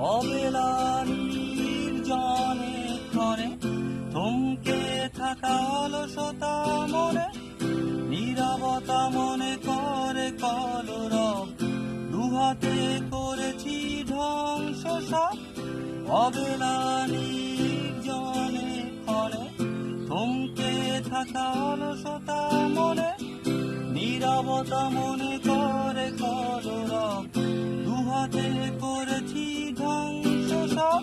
অবেলা নির্জনে ক্ষণে থমকে থাকা অলসতা মনে, নীরবতা মনে করে কলরব, দুহাতে করেছি ধ্বংস সব। অবেলা নির্জনে ক্ষণে থমকে থাকা অলসতা মনে, নীরবতা মনে করে কলরব, দুহাতে করেছি ধ্বংস সব।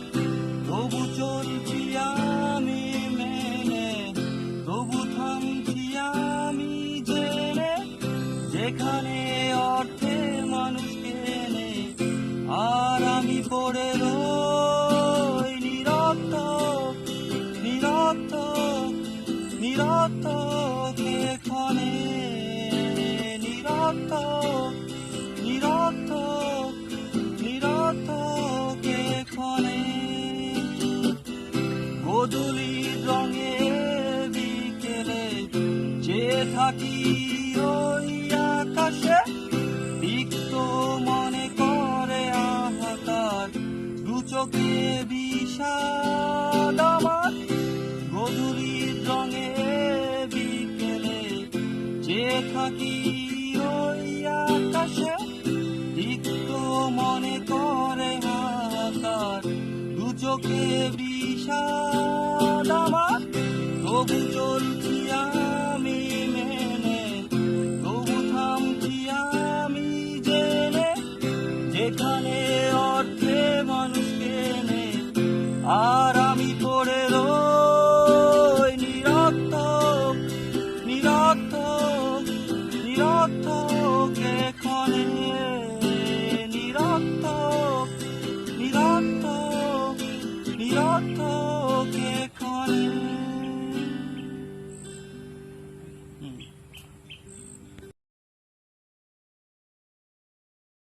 তবু চলছি আমি মেনে, তবু থামছি আমি জেনে, যেখানে অর্থে মানুষ কেনে আর আমি পড়ে রই নিরর্থক, নিরর্থক, নিরর্থক এক্ষণে, নিরর্থক, নিরর্থক, নিরর্থক এক্ষণে। গোধূলির রঙে বিকেলে চেয়ে থাকি ওই আকাশে, তিক্ত মনে করে হাহাকার, দু চোখে বিষাদ আমার। গোধূলির রঙে বিকেলে চেয়ে থাকি ওই আকাশে, তিক্ত মনে করে হাহাকার, দু চোখে বিষাদ আমার। তবু চলছি আমি মেনে, তবু থামছি আমি জেনে, যেখানে অর্থে মানুষ কেনে আর আমি পড়ে রই নিরর্থক, নিরর্থক, নিরর্থক এক্ষণে, নিরর্থক, নিরর্থক, নিরর্থক এক্ষণে।